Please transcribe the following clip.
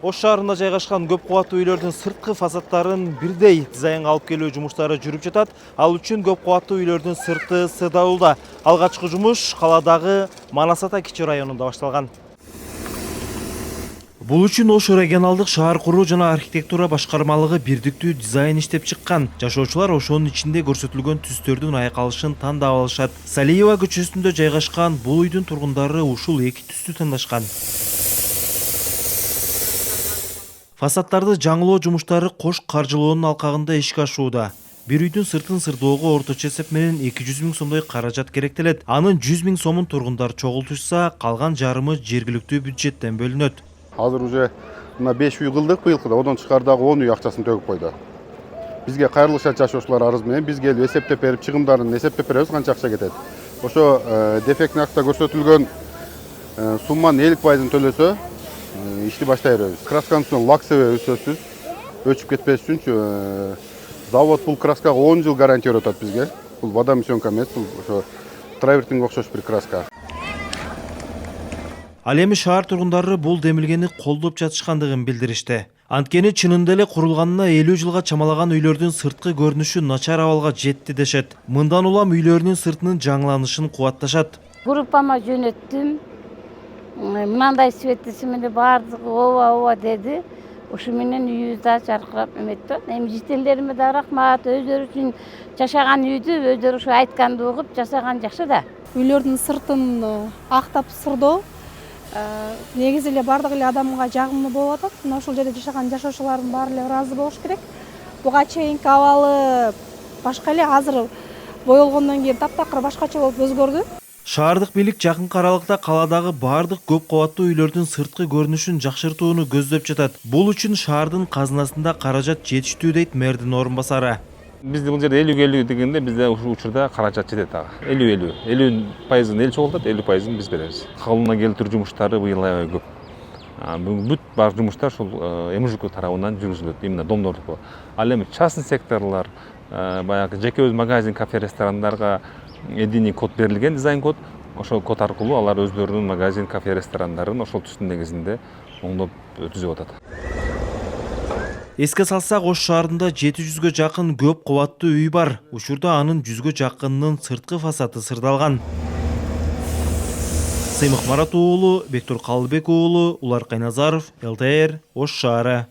Ош шаарында жайгашкан көп кубаттуу үйлөрдүн сырткы фасадтарын бирдей дизайнга алып келүү жумуштары жүрүп жатат. Ал үчүн көп кубаттуу үйлөрдүн сырты сырдалууда. Алгачкы жумуш каладагы Манас Ата кичи районунда башталган. Бул үчүн Ош регионалдык шаар куруу жана архитектура башкармалыгы бирдиктүү дизайн иштеп чыккан. Жашоочулар ошонун ичинде көрсөтүлгөн түстөрдүн айкалышын тандап алышат. Салиева көчөсүндө жайгашкан бул үйдүн тургундары ушул эки түстү тандашкан. Фасадтарды жаңылоо жумуштары кош каржылоонун алкагында ишке ашууда. Бир үйдүн сыртын сырдоого орточо эсеп менен 200 000 сомдой каражат керектелет. Анын 100 000 сомун тургундар чогултушса, калган жарымы жергиликтүү бюджеттен бөлүнөт. Азыр уже мына 5 үй кылдык быйылкыда, одон тышкардагы 10 үй акчасын төгүп койду. Бизге кайрылышат жашоочулар арыз менен биз келип эсептеп берип, чыгымдарын эсептеп беребиз, канча акча кетет. Ошо дефектный акта көрсөтүлгөн сумманын 50%ын төлөсө, ишти баштай беребиз. Красканын үстүнө лак себебиз сөзсүз. Өчүп кетпеш үчүнчү завод бул краскага 10 жыл гарантия берип атат бизге. Бул водомесёнка эмес, бул ошо травертинге окшош бир краска. Ал эми шаар тургундары бул демилгени колдоп жатышкандыгын билдиришти. Анткени чынында эле курулганына 50 жылга чамалаган үйлөрдүн сырткы көрүнүшү начар абалга жетти дешет. Мындан улам үйлөрүнүн сыртынын жаңыланышын кубатташат. Группама жөнөттүм. Мынандай светтеси менен баардыгы ооба деди. Ошо менен үйүбүз да жаркырап эметти. Эми жителдериме да рахмат. Өздөрү үчүн жашаган үйдү өздөрү ушу айтканды угуп жасаган жакшы да. Үйлөрдүн сыртын актап сырдоо негизи эле баардык эле адамга жагымдуу болуп атат. Мына ушул жерде жашаган жашоочулардын баары эле ыраазы болуш керек. Буга чейинки абалы башка эле, азыр боелгондон кийин таптакыр башкача болуп өзгөрдү. Шаардык бийлик жакынкы аралыкта каладагы баардык көп кубаттуу үйлөрдүн сырткы көрүнүшүн жакшыртууну көздөп жатат. Бул үчүн шаардын казынасында каражат жетиштүү дейт мэрдин орун басары. Бизде бул жерде 50-50 дегенде бизде ушул учурда каражат жетет ага. 50% эл чогултат, 50% биз беребиз. Калыбына келтирүү жумуштары быйыл аябай көп. Бүт бар жумуштар ушул МЖК тарабынан жүргүзүлөт, именно домдордуку. Ал эми частный секторлор, баягы жеке өз магазин, кафе, ресторандарга единый код берилген, дизайн код. Ошол код аркылуу алар өздөрүнүн магазин, кафе, ресторандарын ошол түстүн негизинде оңдоп түзүп атат. Эске салсак, Ош шаарында 700-гө жакын көп кубаттуу үй бар. Учурда анын 100-гө жакынынын сырткы фасады сырдалган. Сыймык Марат уулу, Бектур Калыбек уулу, Улар Кайназаров, ЛТР, Ош шаары.